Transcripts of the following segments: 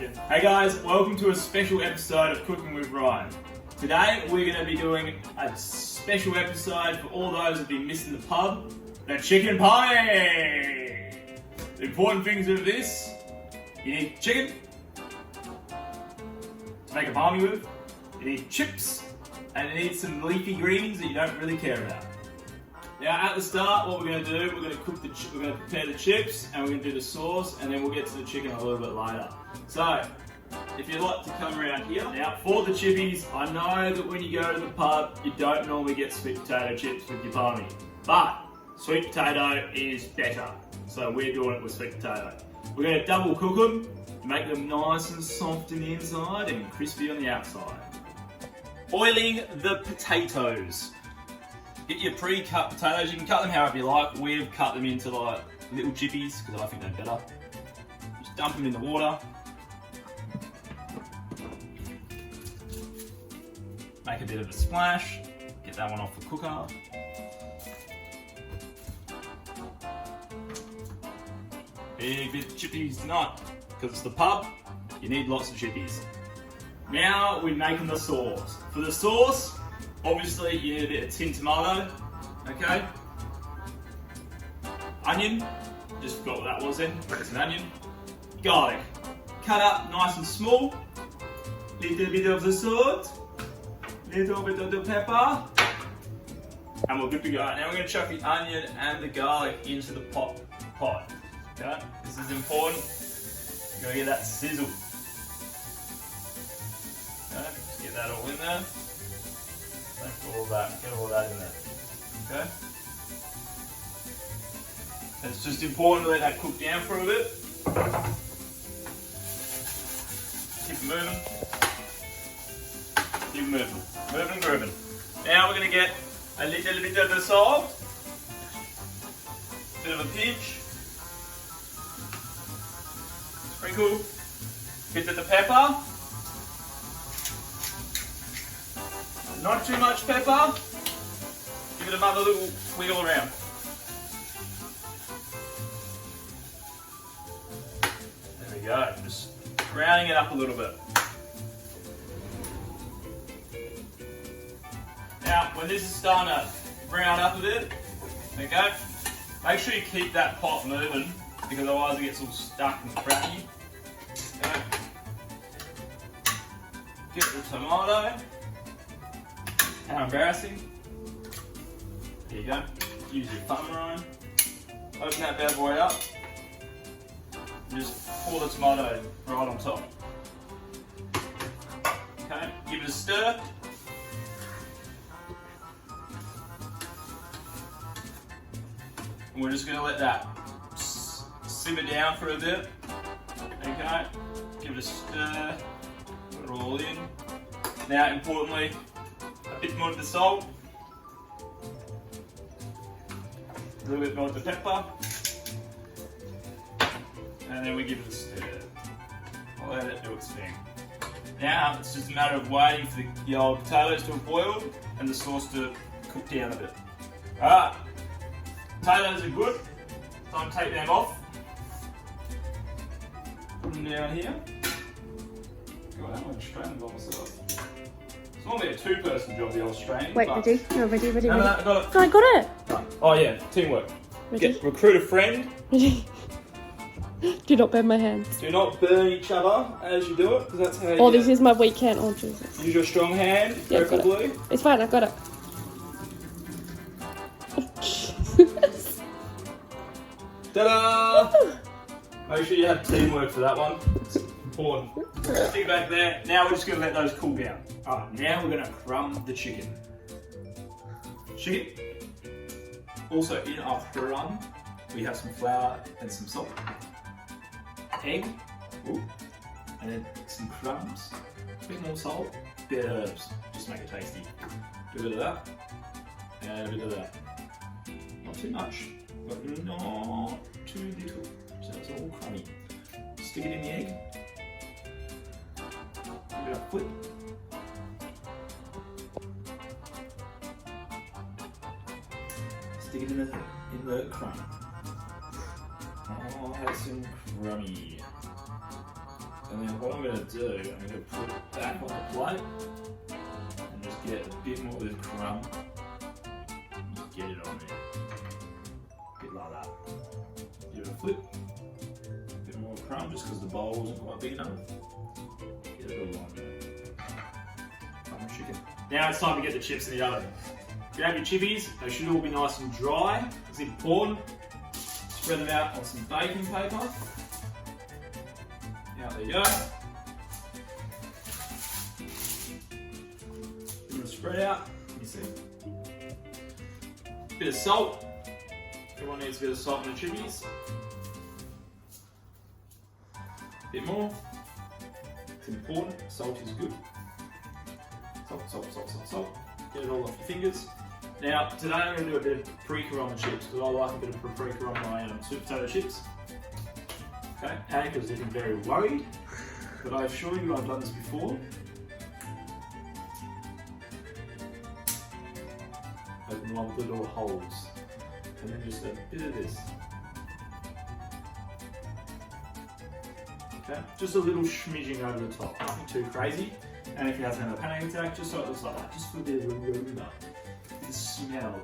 chicken. Hey guys, welcome to a special episode of Cooking with Ryan. Today we're going to be doing a special episode for all those who've been missing the pub, the chicken party. The important things of this, you need chicken to make a parmy with, you need chips, and you need some leafy greens that you don't really care about. Now at the start, what we're going to do, we're going to prepare the chips, and we're going to do the sauce, and then we'll get to the chicken a little bit later. So, if you'd like to come around here. Now for the chippies, I know that when you go to the pub, you don't normally get sweet potato chips with your parmy, but sweet potato is better. So we're doing it with sweet potato. We're going to double cook them, make them nice and soft in the inside and crispy on the outside. Boiling the potatoes. Get your pre-cut potatoes, you can cut them however you like. We've cut them into like little chippies because I think they're better. Just dump them in the water. Make a bit of a splash. Get that one off the cooker. Big bit of chippies tonight. Because it's the pub, you need lots of chippies. Now we're making the sauce. For the sauce, obviously you need a bit of tin tomato, okay? Onion, just forgot what that was then, it's an onion. Garlic, cut up nice and small. Little bit of the salt, little bit of the pepper, and we're good to go. Now we're going to chuck the onion and the garlic into the pot. Okay, this is important. You're going to get that sizzle. Okay, just get that all in there. Get all that in there. Okay? It's just important to let that cook down for a bit. Keep it moving. Keep it moving. Moving and grooving. Now we're going to get a little bit of the salt. Bit of a pinch. Sprinkle. Bit of the pepper. Not too much pepper. Give it another little wiggle around. There we go. Just browning it up a little bit. Now, when this is starting to brown up a bit, okay, make sure you keep that pot moving because otherwise it gets all stuck and cracky. Okay. Get the tomato. How embarrassing. There you go. Use your thumb, Ryan. Open that bad boy up. And just pour the tomato right on top. Okay, give it a stir. And we're just going to let that simmer down for a bit. Okay, give it a stir. Put it all in. Now, importantly, a bit more of the salt, a little bit more of the pepper, and then we give it a stir. I'll let it do its thing. Now it's just a matter of waiting for the old potatoes to have boiled and the sauce to cook down a bit. Alright, potatoes are good, time to take them off. Put them down here. God, I'm going to strain them by myself. It's normally a two-person job, the old straining. Wait, ready? No, ready. No, I got it. No, I got it. Oh yeah, teamwork. Ready? Recruit a friend. Ready? Do not burn my hands. Do not burn each other as you do it, because that's how you Oh, this is my weak hand. Oh, Jesus. use your strong hand, Yeah, I've got preferably. It's fine, I got it. Ta-da! Make sure you have teamwork for that one. It's important. Stick it back there. Now we're just going to let those cool down. Alright, now we're going to crumb the chicken. Chicken. Also in our crumb, we have some flour and some salt. Egg. Ooh. And then some crumbs. A bit more salt. A bit of herbs. Just to make it tasty. Do a bit of that. And a bit of that. Not too much, but not too little. So it's all crummy. Stick it in the egg. Give it a flip. Stick it in the crumb. Oh, have some crummy. And then what I'm going to do, I'm going to put it back on the plate and just get a bit more of the crumb. Just get it on there. A bit like that. Give it a flip. A bit more crumb just because the bowl wasn't quite big enough. Get it all on there. Chicken. Now it's time to get the chips in the oven. Grab your chippies, they should all be nice and dry. It's important. Spread them out on some baking paper. Now there you go. Give them a spread out. You see. Bit of salt. Everyone needs a bit of salt in the chippies. Bit more. It's important. Salt is good. Salt, salt, salt, salt. Get it all off your fingers. Now, today I'm going to do a bit of paprika on the chips because I like a bit of paprika on my sweet potato chips. Okay, Annika's looking very worried, but I assure you I've done this before. Open them up with little holes, and then just a bit of this. Okay, just a little smidging over the top, nothing too crazy. And if he hasn't had a panic attack, just so it looks like that, just for a bit of aroma, the smell.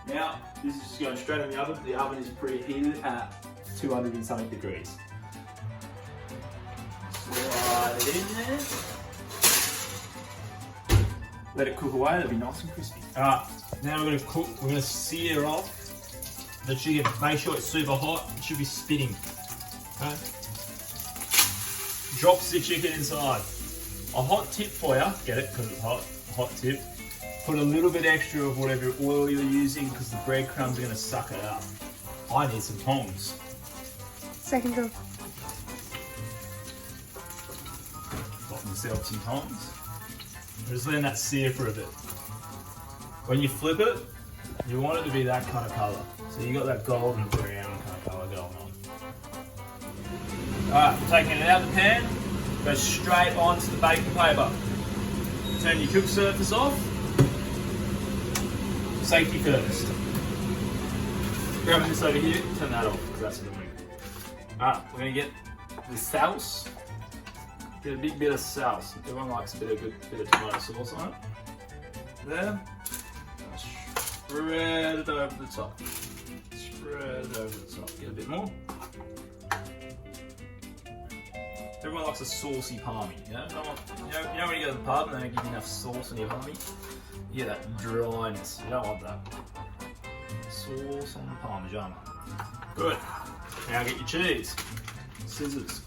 Now, this is just going straight in the oven. The oven is preheated at 200 and something degrees. Slide it in there. Let it cook away, that'll be nice and crispy. Alright, now we're going to cook, we're going to sear off the chicken. Make sure it's super hot, it should be spitting. Okay? Drops the chicken inside. A hot tip for you, get it because it's hot, hot tip. Put a little bit extra of whatever oil you're using because the breadcrumbs are going to suck it up. I need some tongs. Second go. Got myself some tongs. Just letting that sear for a bit. When you flip it, you want it to be that kind of colour. So you got that golden brown kind of colour going on. Alright, taking it out of the pan. Go straight onto the baking paper. Turn your cook surface off. Safety first. Grab this over here, turn that off because that's annoying. Alright, we're going to get the sauce. Get a big bit of sauce. Everyone likes a bit of tomato sauce on it. There. Spread it over the top. Spread it over the top. Get a bit more. Everyone likes a saucy Parmi, you know? You know when you go to the pub and they don't give you enough sauce in your Parmi? You get that dryness, you don't want that. Sauce on the Parmesan. Good. Now get your cheese. Scissors.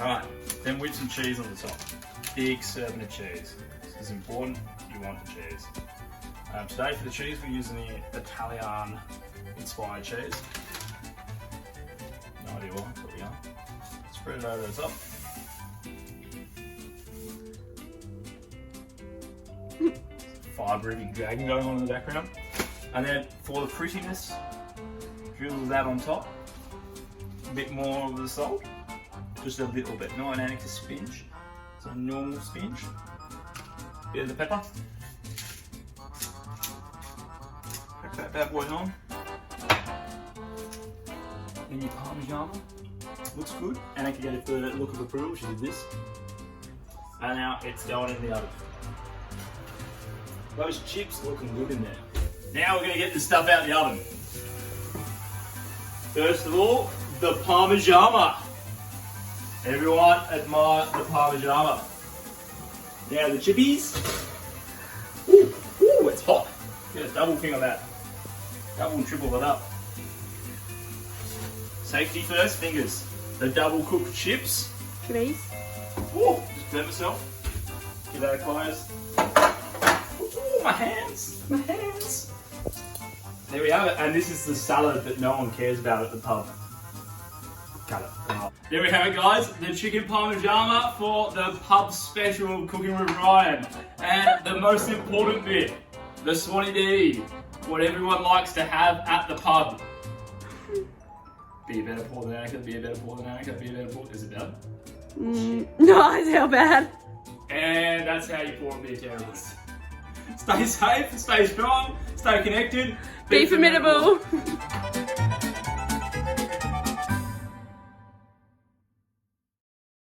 Alright, then whip some cheese on the top. Big serving of cheese. This is important, you want the cheese. Today for the cheese we're using the Italian inspired cheese. No idea why, but we are. Spread it over the top. Fibre dragon going on in the background. And then for the prettiness, drizzle that on top. A bit more of the salt. Just a little bit, not an Annika spinach. It's a normal spinach. Bit of the pepper. Crack that bad boy on. Then your Parmesan. Looks good. Annika gave it the look of approval, she did this. And now it's going in the oven. Those chips looking good in there. Now we're going to get this stuff out of the oven. First of all, the Parmesan. Everyone admire the Parmesan. Now the chippies. Ooh, ooh, it's hot. Get a double thing on that. Double and triple it up. Safety first, fingers. The double cooked chips. Please. Ooh, just burn myself. Give that a close. Ooh, my hands. My hands. There we have it. And this is the salad that no one cares about at the pub. Cut it. There we have it, guys. The chicken parmigiana for the pub special Cooking with Ryan. And the most important bit, the Swanee D, what everyone likes to have at the pub. Be a better Paul than Annika, be a better Paul than Annika, be a better Paul. Isabel? No idea how bad. And that's how you pour and be a terrorist. Stay safe, stay strong, stay connected. Be formidable.